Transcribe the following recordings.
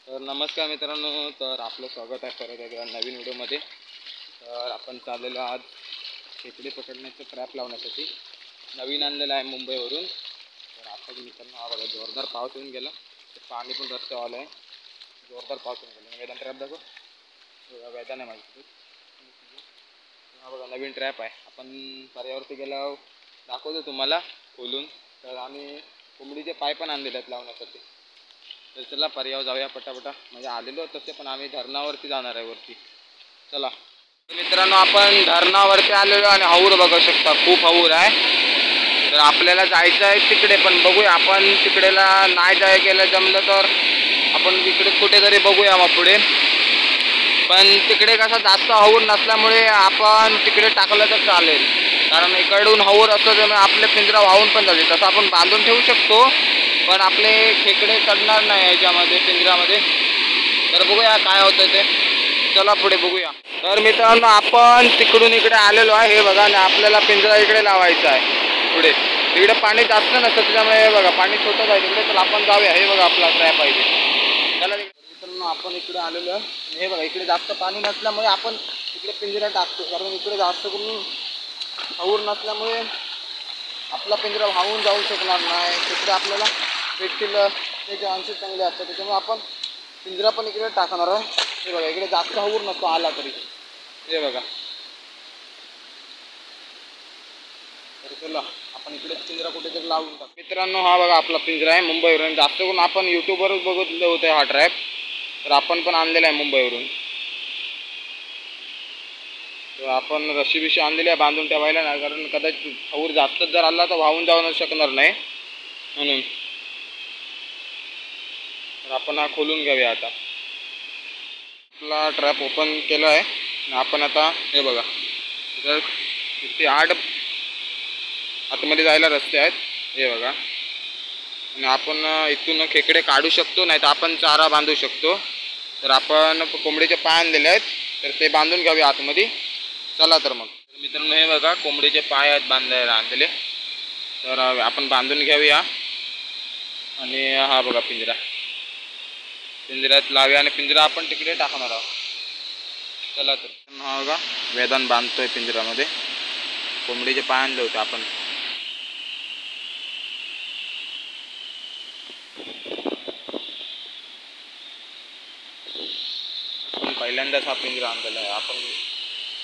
तर नमस्कार मित्रांनो, तर आपलं स्वागत आहे परत एकदा नवीन व्हिडिओमध्ये। तर आपण चाललेलो आज खेकडे पकडण्याचं ट्रॅप लावण्यासाठी। नवीन आणलेलं आहे मुंबईवरून। तर आता मित्रांनो हा बघा जोरदार पाऊस येऊन गेला, तर पाणी पण रस्त्यावर आलं आहे। जोरदार पाऊस येऊन गेला। वेदांत ट्रॅप दाखव, वेदांत आहे माझी। हा बघा नवीन ट्रॅप आहे। आपण पर्यावरती गेलो दाखवतो तुम्हाला खोलून। तर आम्ही कोंबडीचे पाय पण आणलेले आहेत लावण्यासाठी। तर चला पर्यावर जाऊया पटापटा, म्हणजे आलेलो तसे पण आम्ही धरणावरती जाणार आहे वरती। चला मित्रांनो, आपण धरणावरती आलेलो आणि हाऊर बघू शकता, खूप हाऊर आहे। तर आपल्याला जायचं आहे तिकडे, पण बघूया आपण तिकडेला नाही जाय गेलं जमलं तर आपण तिकडे कुठेतरी बघूया मग पुढे। पण तिकडे कसं जास्त हाऊर नसल्यामुळे आपण तिकडे टाकलं तर चालेल, कारण इकडून हाऊर असतं तर आपले पिंजरा वाहून पण जाते। तसं आपण बांधून ठेवू शकतो, पण आपले खेकडे चढणार नाही याच्यामध्ये पिंजऱ्यामध्ये। तर बघूया काय होतं ते, चला पुढे बघूया। तर मित्रांनो आपण तिकडून इकडे आलेलो आहे, हे बघा ना, आपल्याला पिंजरा इकडे लावायचा आहे पुढे। तिकडे पाणी जास्त नसतं त्याच्यामुळे हे बघा पाणी छोटंच आहे तिकडे। तर आपण जाऊया, हे बघा आपला ट्रॅप आहे चला मित्रांनो, आपण इकडे आलेलो आहे। हे बघा इकडे जास्त पाणी नसल्यामुळे आपण इकडे पिंजरा टाकतो, कारण इकडे जास्त करून हाऊर नसल्यामुळे आपला पिंजरा वाहून जाऊ शकणार नाही। तिकडे आपल्याला भेटतील त्याचे चान्सेस चांगले असतात, त्याच्यामुळे आपण पिंजरा पण इकडे टाकणार आहे। हे बघा इकडे जास्त हाऊर नसतो आला तरी, हे बघा। तर चला आपण इकडे पिंजरा कुठेतरी लावून टाकू। मित्रांनो हा बघा आपला पिंजरा आहे मुंबईवरून। जास्त करून आपण यूट्यूबवरच बघितलं होतं हा ट्रॅप, तर आपण पण आणलेला आहे मुंबईवरून। तर आपण रशी बिशी आणलेली आहे बांधून ठेवायला ना, कारण कदाचित हाऊर जास्तच जर आला तर वाहून जाऊ शकणार नाही म्हणून। तर आपण हा खोलून घेऊया आता। आपला ट्रॅप ओपन केला आहे आणि आपण आता हे बघा जर इथे आतमध्ये जायला रस्ते आहेत, हे बघा। आणि आपण इथून खेकडे काढू शकतो, नाही तर आपण चारा बांधू शकतो। तर आपण कोंबडीचे पाय आणलेले आहेत, तर ते बांधून घ्यावे आतमध्ये। चला तर मग मित्रांनो, हे बघा कोंबडीचे पाय आहेत बांधायला आणलेले, तर आपण बांधून घेऊया। आणि हा बघा पिंजरा, पिंजऱ्यात लावूया आणि पिंजरा आपण तिकडे टाकणार आहोत। चला तर हा बघा वेदांत बांधतोय पिंजऱ्यामध्ये। कोंबडीचे पाय आणले होते आपण। पहिल्यांदाच हा पिंजरा आणलेला आहे आपण।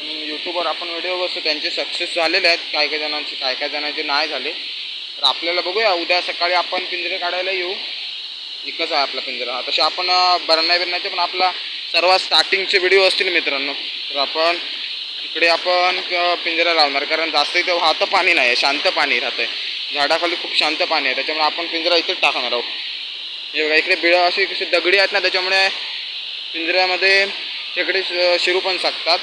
यूट्यूबवर आपण व्हिडिओ बघतो, त्यांचे सक्सेस झालेले आहेत काही काही जणांचे, काय काय जणांचे नाही झाले। तर आपल्याला बघूया उद्या सकाळी आपण पिंजरे काढायला येऊ। एकच आहे आपला पिंजरा। तसे आपण बिरण्याचे पण आपला सर्वात स्टार्टिंगचे व्हिडिओ असतील मित्रांनो, तर आपण इकडे आपण पिंजरा लावणार, कारण जास्त इथे वाहतं पाणी नाही आहे, शांत पाणी राहतं आहे। झाडाखाली खूप शांत पाणी आहे, त्याच्यामुळे आपण पिंजरा इथेच टाकणार आहोत। हे बघा इकडे बिळं अशी कशी दगडी आहेत ना, त्याच्यामुळे पिंजऱ्यामध्ये खेकडे शिरू पण शकतात।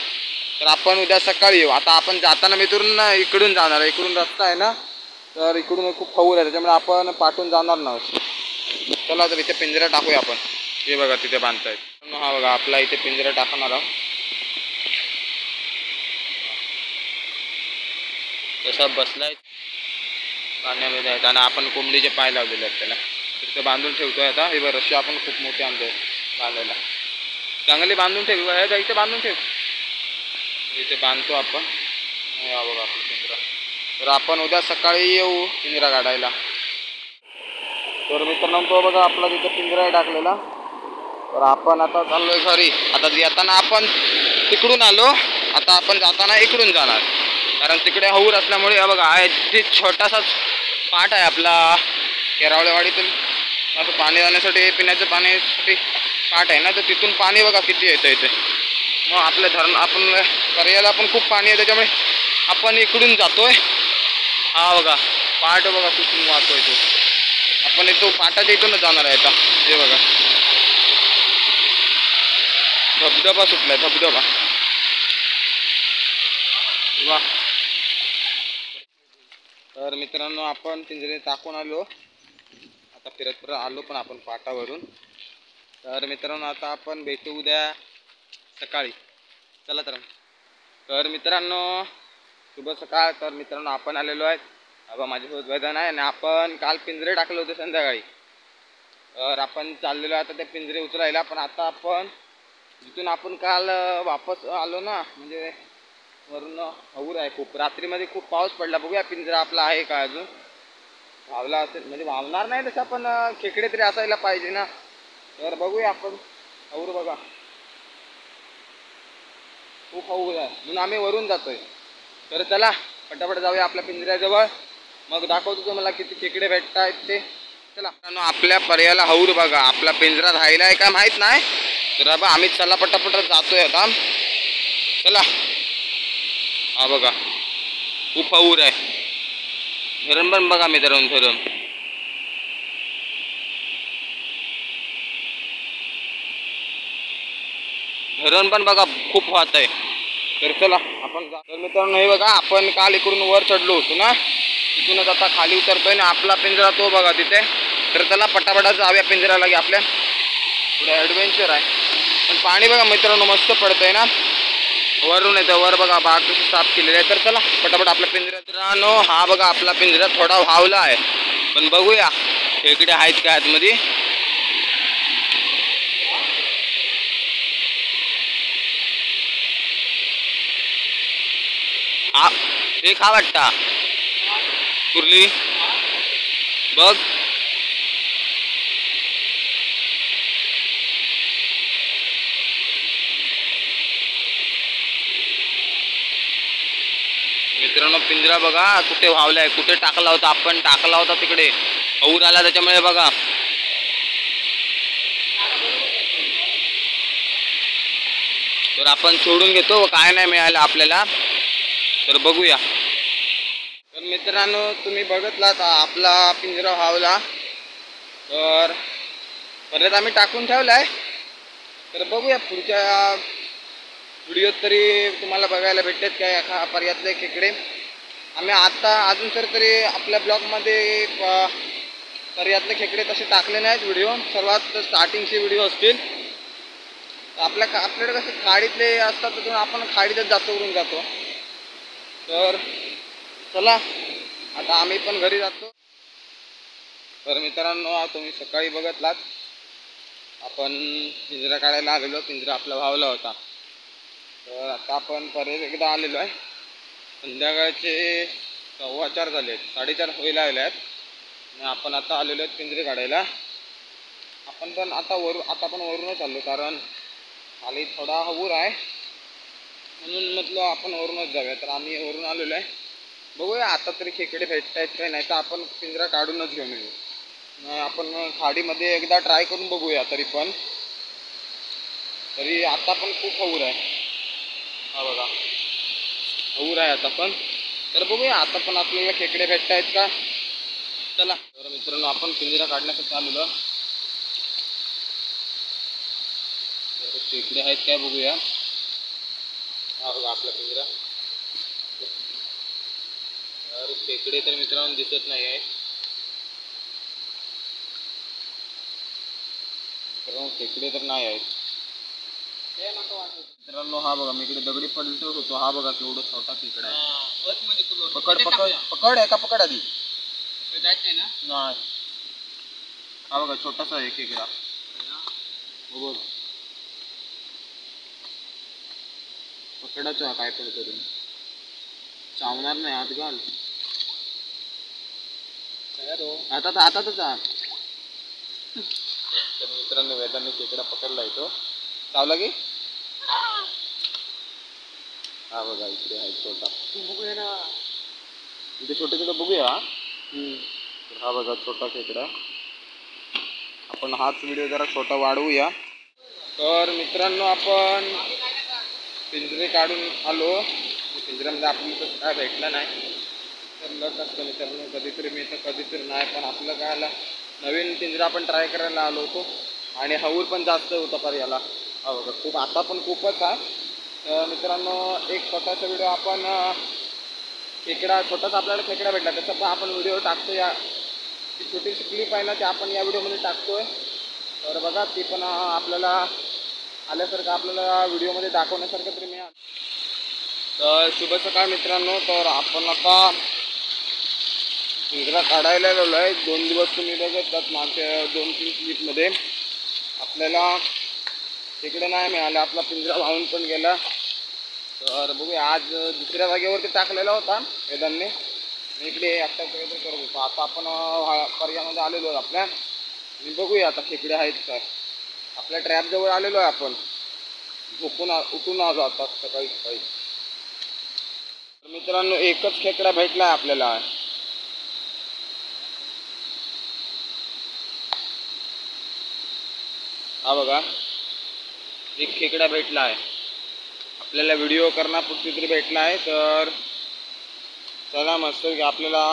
तर आपण उद्या सकाळी येऊ। आता आपण जाताना मित्रांनो इकडून जाणार आहे, इकडून रस्ता आहे ना, तर इकडून खूप हाऊर आहे, त्याच्यामुळे आपण पाठवून जाणार नाही। चला तर इथे पिंजरा टाकूया आपण। हे बघा तिथे बांधतायत। हा बघा आपला इथे पिंजरा टाकणार आहोत, तसा बसलाय पाण्यामध्ये आहेत। आणि आपण कोंबडीचे पाय लावलेले आहेत त्याला, तिथे बांधून ठेवतोय आता। हे बघ रशी आपण खूप मोठे आणतोय बांधायला, चांगले बांधून ठेव, इथे बांधून ठेव, इथे बांधतो आपण। हा बघा आपला पिंजरा। तर आपण उद्या सकाळी येऊ पिंजरा काढायला। तर मित्रांनो बघा आपला तिथे पिंजरा टाकलेला। तर आपण आता चाललोय घरी। आता येताना आपण तिकडून आलो, आता आपण जाताना इकडून जाणार, कारण तिकडे हाऊर असल्यामुळे बघा आहे ते छोटासाच पाट आहे आपला केरावळेवाडीतून असं पाणी जाण्यासाठी, पिण्याचं पाण्यासाठी पाट आहे ना, तर तिथून पाणी बघा किती येतं इथे। मग आपल्या धरण आपण पर्याला पण खूप पाणी आहे, त्याच्यामुळे आपण इकडून जातोय। हा बघा पाट बघा कुठून वाहतोय तो, आपण इथून पाटाच्या इथूनच जाणार आहे आता। हे बघा धबधबा सुटलाय, धबधबा वा। तर मित्रांनो आपण पिंजरे टाकून आलो, आता फिरत फिरत आलो पण आपण पाटावरून। तर मित्रांनो आता आपण भेटू उद्या सकाळी। चला तर मित्रांनो शुभ सकाळ। तर मित्रांनो आपण आलेलो आहे, माझ्यासोबत वेदन आहे, आणि आपण काल पिंजरे टाकले होते संध्याकाळी। तर आपण चाललेलो आता ते पिंजरे उचलायला. पण आता आपण जिथून आपण काल वापस आलो ना, म्हणजे वरून हऊर आहे खूप. रात्रीमध्ये खूप पाऊस पडला. बघूया पिंजरा आपला आहे का अजून. वावला असेल म्हणजे वावणार नाही तसं, पण खेकडे तरी असायला पाहिजे ना. तर बघूया आपण. हऊर बघा खूप हऊर आहे म्हणून आम्ही वरून जातोय. तर चला पटापट जाऊया आपल्या पिंजऱ्याजवळ. मग दाखवतो तुम्हाला किती खेकडे भेटतायत ते. चला आपल्या पर्याला हऊर बघा. आपला पिंजरा राहिला आहे का माहीत नाही. तर बाबा आम्ही चला पटापट जातोय आता. चला. हा बघा खूप हऊर आहे. धरण पण बघा मित्रांनो, धरण धरण पण बघा खूप वाहत आहे. तर चला आपण तर मित्रांनो हे बघा, आपण काल इकडून वर चढलो होतो ना, तिथूनच आता खाली उतरतोय ना. आपला पिंजरा तो बघा तिथे. तर चला पटापटा जाऊया पिंजऱ्याला. की आपल्या पुढे ॲडव्हेंचर आहे. पण पाणी बघा मित्रांनो मस्त पडतंय ना, वरून येतं. वर बघा बाग कशी साफ केलेली आहे. तर चला पटापट आपल्या पिंजऱ्यात. मित्रांनो हा बघा आपला पिंजरा थोडा व्हावला आहे, पण बघूया खेकडे आहेत का आतमध्ये. हा एक हा वाटता कुर्ली बघ. मित्रांनो पिंजरा बघा कुठे व्हावलाय. कुठे टाकला होता आपण, टाकला होता तिकडे. हऊर आला त्याच्यामुळे बघा. तर आपण सोडून घेतो, काय नाही मिळालं आपल्याला. तर बघूया. तर मित्रांनो तुम्ही बघितलात आपला पिंजरा व्हावला. तर परत आम्ही टाकून ठेवलाय. तर बघूया पुढच्या व्हिडिओत तरी तुम्हाला बघायला भेटतात काय पर्यातले खेकडे. आम्ही आता अजून तरी आपल्या ब्लॉगमध्ये पर्यातले खेकडे तसे टाकले नाहीत व्हिडिओ. सर्वात स्टार्टिंगचे व्हिडिओ असतील. आपल्याकडे कसे खाडीतले असतात, तिथून आपण खाडीतच जातो जातो. तर चला आता आम्ही पण घरी जातो. तर मित्रांनो तुम्ही सकाळी बघितलात आपण पिंजरा काढायला आलेलो. पिंजरा आपला व्हावला होता. तर आता आपण परत एकदा आलेलो आहे. संध्याकाळचे 4:15 झाले आहेत, 4:30 व्हायला आले आहेत. आणि आपण आता आलेलो आहेत पिंजरे काढायला. आपण पण आता पण वरूनच आलो, कारण खाली थोडा हऊर आहे म्हणून म्हटलं आपण वरूनच जाऊया. तर आम्ही वरून आलेलो आहे. बघूया आता तरी खेकडे भेटत आहेत काय, नाही तर आपण पिंजरा काढूनच घेऊन येऊ. आपण खाडीमध्ये एकदा ट्राय करून बघूया. तरी आता पण खूप हऊर आहे. हा बघा हऊर आहे आता पण. तर बघूया आता पण आपल्याला खेकडे भेटत आहेत का. चला तर मित्रांनो आपण पिंजरा काढण्यासाठी आलेलो. तर खेकडे आहेत काय बघूया. हा बघा आपला पिंजरा. तर खेकडे तर मित्रांनो दिसत नाही आहे. मित्रांनो खेकडे तर नाही आहेत मित्रांनो. हा बघा मी इकडे दगडी पडतो होतो. हा बघा केवढा छोटा खेकडा आहे. पकड पकड पकड आहे का, पकड आधी. नाही हा बघा छोटासा आहे खेकडा. बघ पकडायचं काय पण करून, चावणार नाही. हात घाल हातात, हातातच आण. तर मित्रांनो वेदांनी खेकडा पकडला येतो. चावला की. हा बघा इकडे आहे छोटा. बघूया ना इथे छोटे छोटे बघूया. तर हा बघा छोटा खेकडा. आपण हाच व्हिडिओ जरा छोटा वाढवूया. तर मित्रांनो आपण पिंजरे काढून आलो. पिंजऱ्यामध्ये आपल्याला तसं काय भेटलं नाही. तर लक असतं मित्रांनो, कधीतरी मिळतं कधीतरी नाही. पण आपलं काय आलं, नवीन पिंजरा आपण ट्राय करायला आलो होतो. आणि हऊर पण जास्त होता पर्याला. हा बघा खूप आता पण खूपच आहे. तर मित्रांनो एक छोटासा व्हिडिओ आपण खेकडा छोटासा आपल्याला खेकडा भेटला त्याचा पण आपण व्हिडिओ टाकतो. या ती छोटीशी क्लिप आहे ना, ते आपण या व्हिडिओमध्ये टाकतोय. तर बघा ती पण आपल्याला आल्यासारखं आपल्याला व्हिडिओमध्ये दाखवण्यासारखं तरी मिळालं. तर शुभ सकाळ मित्रांनो. तर आपण आता पिंजरा काढायला गेलो आहे 2 दिवस तुम्ही बघतात मागच्या 2-3 क्लिपमध्ये आपल्याला तिकडे नाही मिळालं, आपला पिंजरा वाहून पण गेला. तर बघूया आज दुसऱ्या जागेवरती टाकलेला होता वेदांनी, मी इकडे आता काहीतरी करत होतो. आता आपण पर्यामध्ये आलेलो आहे आपल्या, मी बघूया आता खेकडे आहेत काय. आपल्या ट्रॅपजवळ आलेलो आहे आपण, उठून आलो आता सकाळी सकाळी. तर मित्रांनो एकच खेकडा भेटला आहे आपल्याला. हा बघा, एक खेकडा भेटला आहे आपल्याला, व्हिडिओ करणार पुढची तरी भेटला आहे. तर चला मस्त की आपल्याला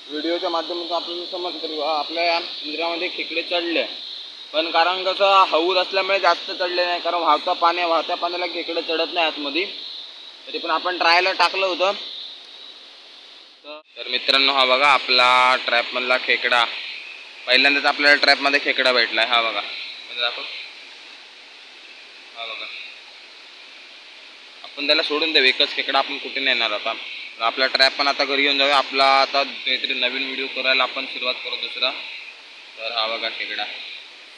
व्हिडिओच्या माध्यमातून आपल्याला समजतं आपल्या पिंजऱ्यामध्ये खेकडे चढले. पण कारण कसं हौद असल्यामुळे जास्त चढले नाही, कारण वाहत्या पाण्याला खेकडे चढत नाही आतमध्ये. तरी पण आपण ट्रायला टाकलं होतं. तर मित्रांनो हा बघा आपला ट्रॅपमधला खेकडा, पहिल्यांदाच आपल्याला ट्रॅपमध्ये खेकडा भेटला आहे. हा बघा म्हणजे दाखव, हा बघा. आपण त्याला सोडून देऊ, एकच खेकडा आपण कुठे नेणार आता. आपला ट्रॅप पण आता घरी घेऊन जाऊया. आपला आता काहीतरी नवीन व्हिडिओ करायला आपण सुरुवात करू दुसरा. तर हा बघा खेकडा,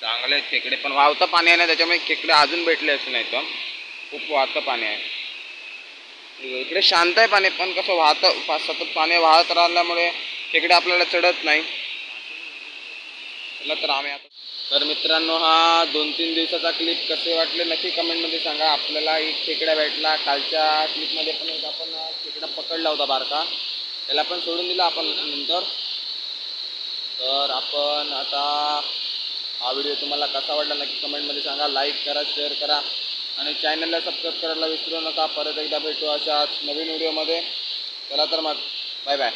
चांगले खेकडे पण वाहतं पाणी आहे ना, त्याच्यामुळे खेकडे अजून भेटले असं नाही. तर खूप वाहतं पाणी आहे इकडे, शांत आहे पाणी, पण कसं वाहतं सतत पाणी वाहत राहिल्यामुळे खेकडे आपल्याला चढत नाही. चला तर आम्ही आता, तर मित्रांनो हा 2-3 दिवसाचा क्लिप कसे वाटले नक्की कमेंटमध्ये सांगा. आपल्याला एक खेकडा भेटला, कालच्या क्लिपमध्ये पण एक आपण खेकडा पकडला होता बारका, त्याला पण सोडून दिला आपण नंतर. तर आपण आता हा व्हिडिओ तुम्हाला कसा वाटला नक्की कमेंटमध्ये सांगा. लाईक करा, शेअर करा आणि चॅनलला सबस्क्राईब करायला विसरू नका. परत एकदा भेटू अशाच नवीन व्हिडिओमध्ये. चला तर मग बाय बाय.